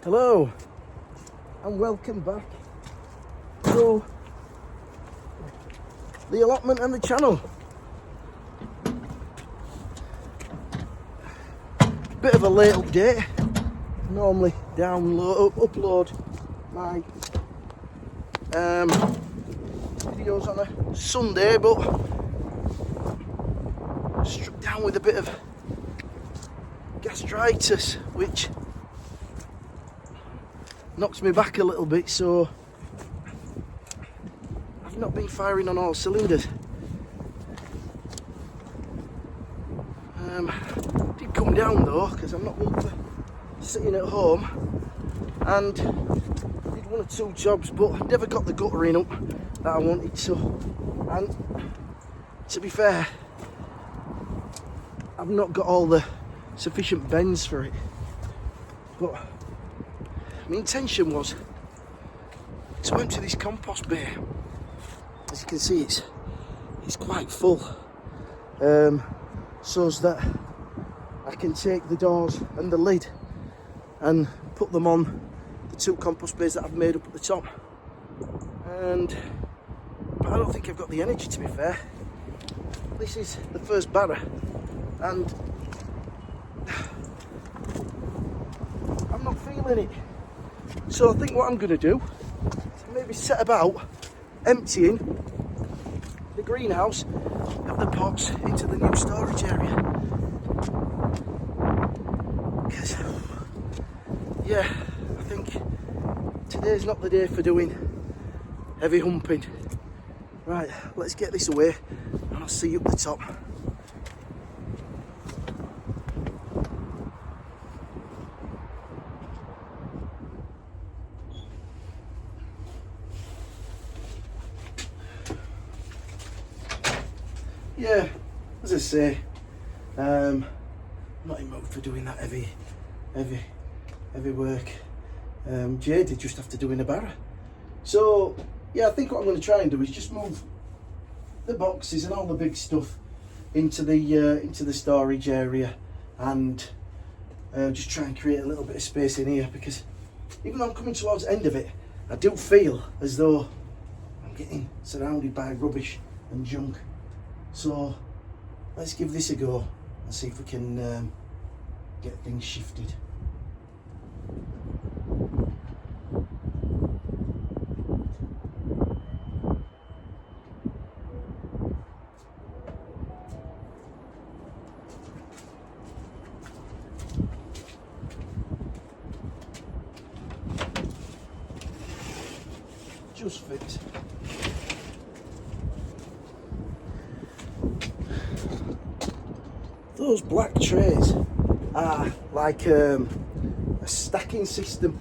Hello and welcome back to the allotment and the channel. Bit of a late update. Normally upload my videos on a Sunday, but struck down with a bit of gastritis, which knocks me back a little bit, so I've not been firing on all cylinders. Did come down though, because I'm not one for sitting at home, and did one or two jobs, but never got the guttering up that I wanted to. And to be fair, I've not got all the sufficient bends for it, but my intention was to empty this compost bay. As you can see, it's quite full, so that I can take the doors and the lid and put them on the two compost bays that I've made up at the top. But I don't think I've got the energy, to be fair. This is the first barrow, and I'm not feeling it. So I think what I'm going to do is maybe set about emptying the greenhouse of the pots into the new storage area. Because, yeah, I think today's not the day for doing heavy humping. Right, let's get this away and I'll see you up the top. Yeah, as I say, I'm not in mood for doing that heavy work. Jay did just after doing a barrow. So yeah, I think what I'm going to try and do is just move the boxes and all the big stuff into the storage area, and just try and create a little bit of space in here, because even though I'm coming towards the end of it, I do feel as though I'm getting surrounded by rubbish and junk. So let's give this a go and see if we can get things shifted. Just fits. Those black trays are like a stacking system.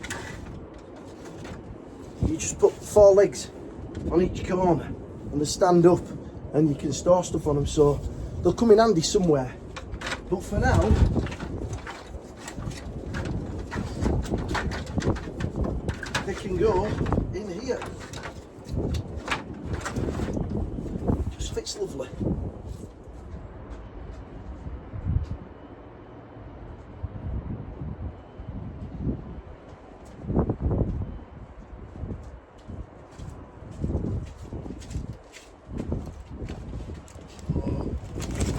You just put 4 legs on each corner and they stand up and you can store stuff on them, so they'll come in handy somewhere. But for now, they can go in here. Just fits lovely.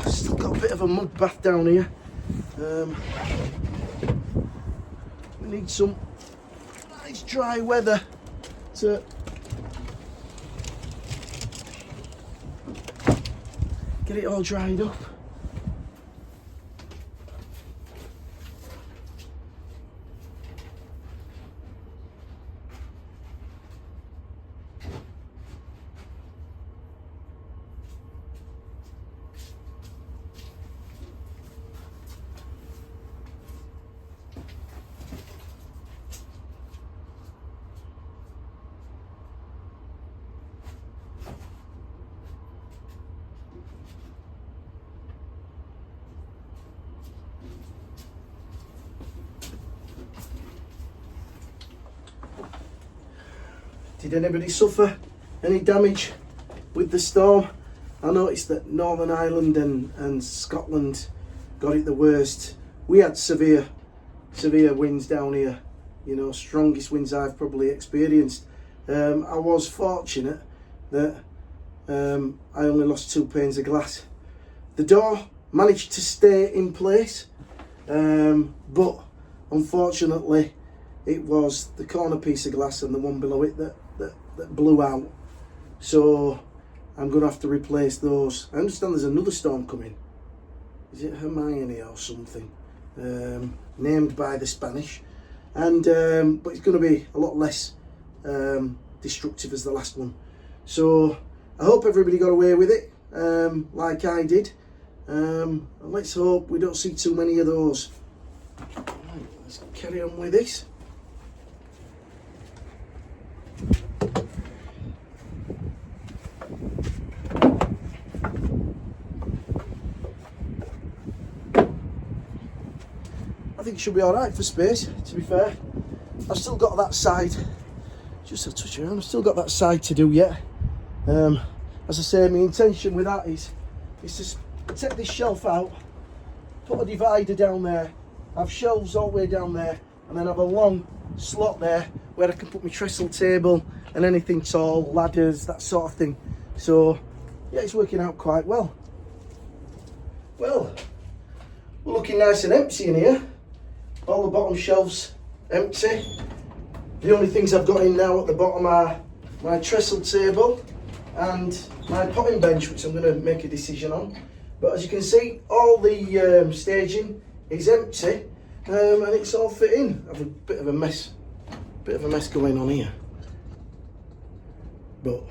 Still got a bit of a mud bath down here. We need some nice dry weather to get it all dried up. Did anybody suffer any damage with the storm? I noticed that Northern Ireland and Scotland got it the worst. We had severe winds down here you know, strongest winds I've probably experienced. I was fortunate that I only lost 2 panes of glass. The door managed to stay in place, but unfortunately it was the corner piece of glass and the one below it that blew out. So I'm going to have to replace those. I understand there's another storm coming. Is it Hermione or something? Named by the Spanish. And but it's going to be a lot less destructive as the last one. So I hope everybody got away with it, like I did. And let's hope we don't see too many of those. Right, let's carry on with this. I think it should be alright for space, to be fair. I've still got that side, just a touch around, I've still got that side to do yet. As I say, my intention with that is to take this shelf out, put a divider down there, have shelves all the way down there, and then have a long slot there where I can put my trestle table and anything tall, ladders, that sort of thing. So yeah, it's working out quite well. Well, we're looking nice and empty in here. All the bottom shelves empty. The only things I've got in now at the bottom are my trestle table and my potting bench, which I'm going to make a decision on. But as you can see, all the staging is empty, and it's all fit in. I've a bit of a mess going on here, but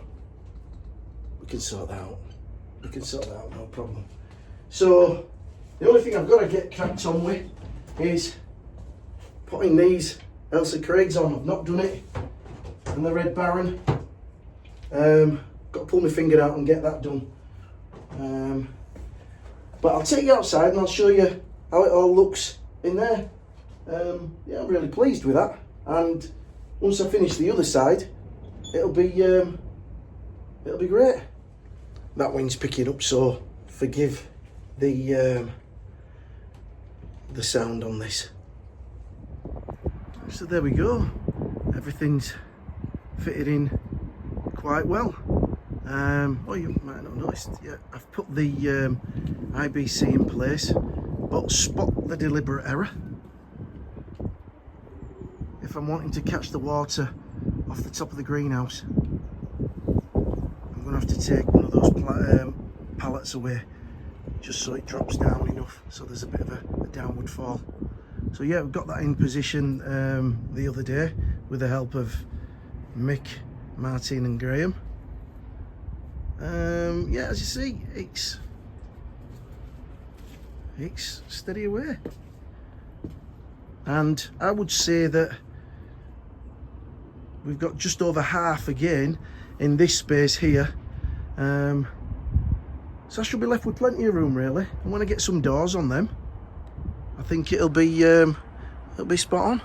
we can sort that out. We can sort that out, no problem. So the only thing I've got to get cracked on with is putting these Elsa Craigs on. I've not done it, and the Red Baron. Got to pull my finger out and get that done. But I'll take you outside and I'll show you how it all looks in there. Yeah, I'm really pleased with that. And once I finish the other side, it'll be great. That wind's picking up, so forgive the sound on this. So there we go. Everything's fitted in quite well. Oh, you might not have noticed, yeah, I've put the IBC in place, but spot the deliberate error. If I'm wanting to catch the water off the top of the greenhouse, I'm going to have to take one of those pallets away, just so it drops down enough, so there's a bit of a downward fall. So yeah, we've got that in position the other day with the help of Mick, Martin and Graham. Yeah, as you see, it's steady away, and I would say that we've got just over half again in this space here, so I should be left with plenty of room really. And when I get some doors on them, I think it'll be spot on.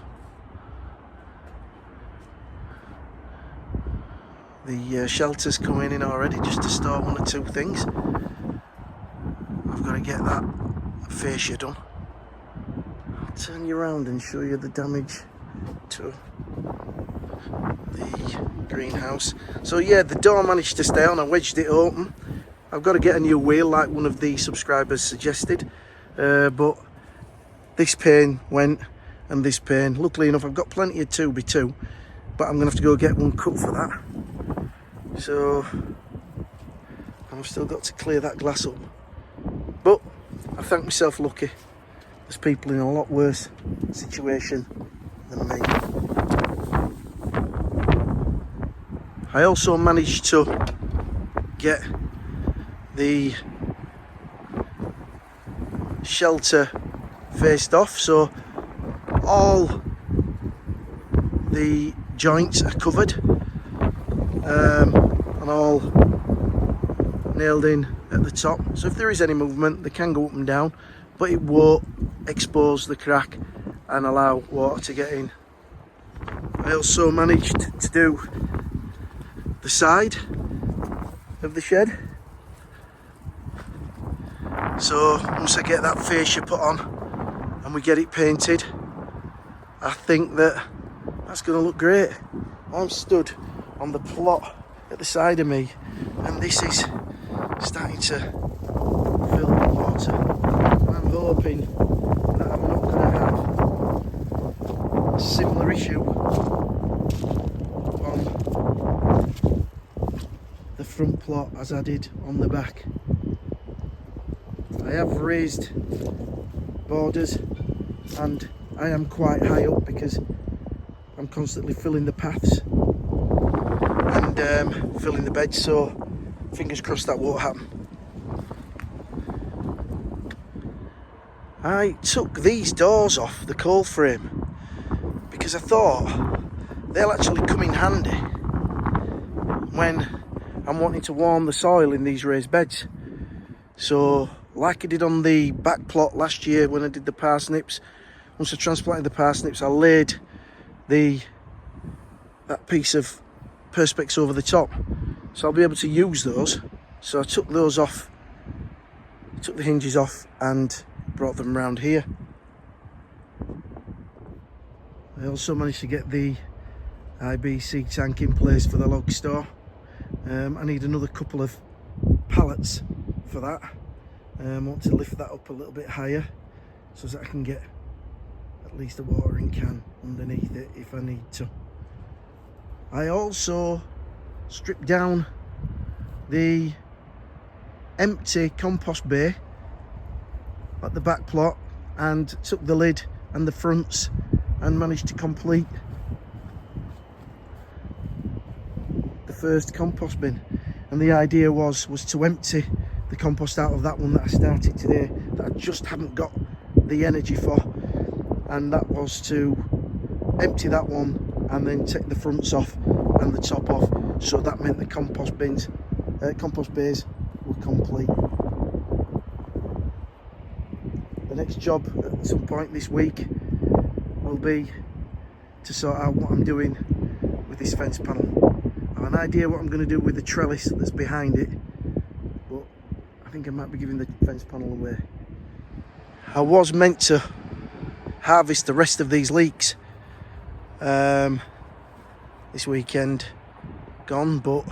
The shelter's coming in already just to store 1 or 2 things. I've got to get that fascia done. I'll turn you around and show you the damage to the greenhouse. So yeah, the door managed to stay on. I wedged it open. I've got to get a new wheel like one of the subscribers suggested, but this pane went and this pane. Luckily enough, I've got plenty of 2x2, but I'm going to have to go get one cut for that. So I've still got to clear that glass up, but I thank myself lucky. There's people in a lot worse situation than me. I also managed to get the shelter faced off, so all the joints are covered and all nailed in at the top, so if there is any movement they can go up and down, but it won't expose the crack and allow water to get in. I also managed to do the side of the shed, so once I get that fascia put on and we get it painted, I think that That's going to look great. I'm stood on the plot at the side of me, and this is starting to fill with water. And I'm hoping that I'm not going to have a similar issue on the front plot as I did on the back. I have raised borders and I am quite high up because I'm constantly filling the paths and filling the beds, so fingers crossed that won't happen. I took these doors off the coal frame because I thought they'll actually come in handy when I'm wanting to warm the soil in these raised beds. So like I did on the back plot last year when I did the parsnips, once I transplanted the parsnips, I laid that piece of perspex over the top, so I'll be able to use those. So I took those off, took the hinges off and brought them around here. I also managed to get the IBC tank in place for the log store. I need another couple of pallets for that. I want to lift that up a little bit higher so that I can get at least a watering can underneath it if I need to. I also stripped down the empty compost bay at the back plot and took the lid and the fronts and managed to complete the first compost bin. And the idea was to empty the compost out of that one that I started today that I just haven't got the energy for, and that was to empty that one and then take the fronts off and the top off, so that meant the compost bays were complete. The next job at some point this week will be to sort out what I'm doing with this fence panel. I have an idea what I'm going to do with the trellis that's behind it, but I think I might be giving the fence panel away. I was meant to harvest the rest of these leeks this weekend gone, but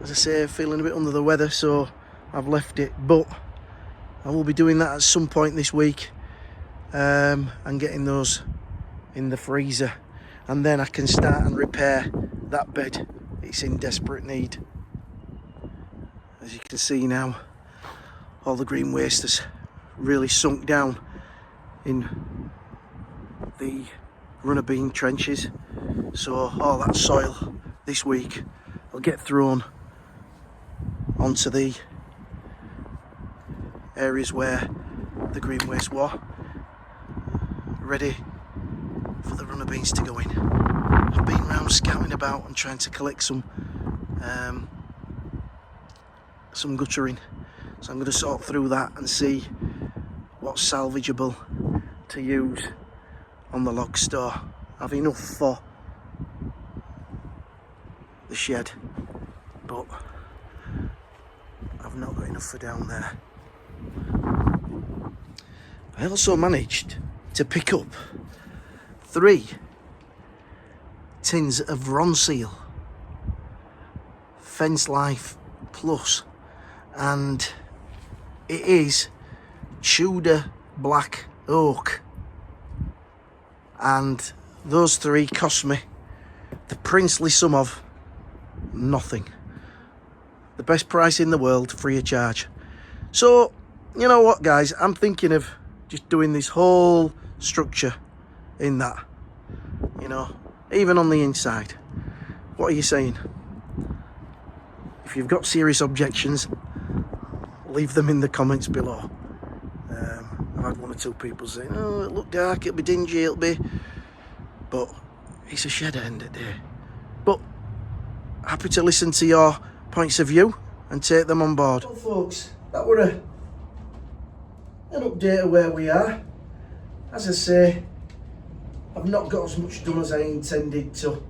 as I say, feeling a bit under the weather, so I've left it. But I will be doing that at some point this week and getting those in the freezer, and then I can start and repair that bed. It's in desperate need. As you can see now, all the green waste has really sunk down in the runner bean trenches, so all that soil this week will get thrown onto the areas where the green waste were, ready for the runner beans to go in. I've been round scouting about and trying to collect some guttering, so I'm going to sort through that and see what's salvageable to use on the log store. I've enough for the shed, but I've not got enough for down there. I also managed to pick up 3 tins of Ronseal Fence Life Plus, and it is Tudor black oak, and those 3 cost me the princely sum of nothing. The best price in the world, free of charge. So you know what, guys, I'm thinking of just doing this whole structure in that, you know, even on the inside. What are you saying? If you've got serious objections, leave them in the comments below. I've had 1 or 2 people saying, oh, it'll look dark, it'll be dingy, but it's a shed at the end of the day. But happy to listen to your points of view and take them on board. Well, folks, that were an update of where we are. As I say, I've not got as much done as I intended to,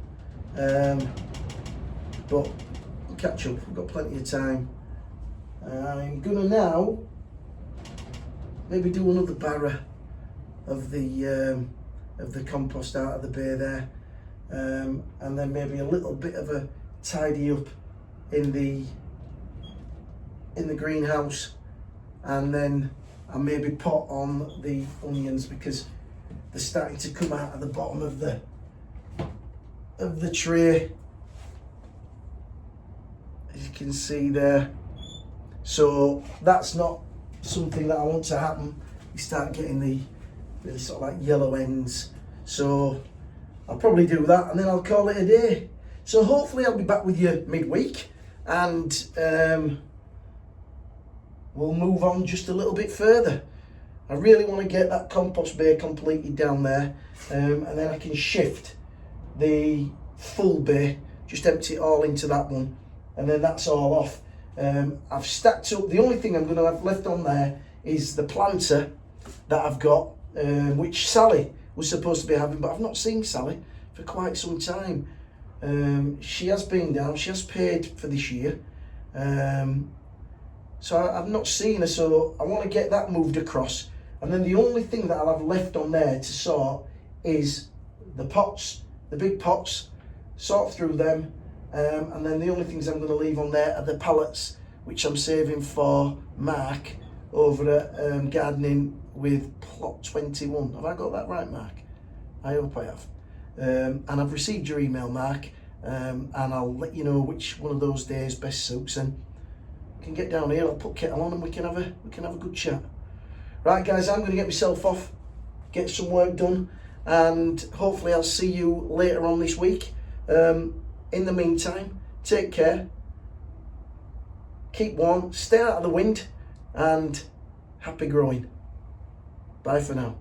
but I'll catch up. I've got plenty of time. I'm gonna now maybe do another barrow of the compost out of the bay there, and then maybe a little bit of a tidy up in the greenhouse, and then I maybe pot on the onions because they're starting to come out of the bottom of the tray, as you can see there. So that's not something that I want to happen. You start getting the really sort of like yellow ends. So I'll probably do that and then I'll call it a day. So hopefully I'll be back with you midweek, and we'll move on just a little bit further. I really want to get that compost bay completed down there, and then I can shift the full bay, just empty it all into that one, and then that's all off. I've stacked up, the only thing I'm going to have left on there is the planter that I've got, which Sally was supposed to be having, but I've not seen Sally for quite some time. She has been down, she has paid for this year, so I've not seen her, so I want to get that moved across. And then the only thing that I'll have left on there to sort is the pots, the big pots, sort through them, and then the only things I'm going to leave on there are the pallets, which I'm saving for Mark over at Gardening with Plot 21. Have I got that right, Mark? I hope I have. And I've received your email, Mark, and I'll let you know which one of those days best suits, and can get down here, I'll put kettle on and we can have a good chat. Right guys, I'm going to get myself off, get some work done, and hopefully I'll see you later on this week. In the meantime, take care, keep warm, stay out of the wind, and happy growing. Bye for now.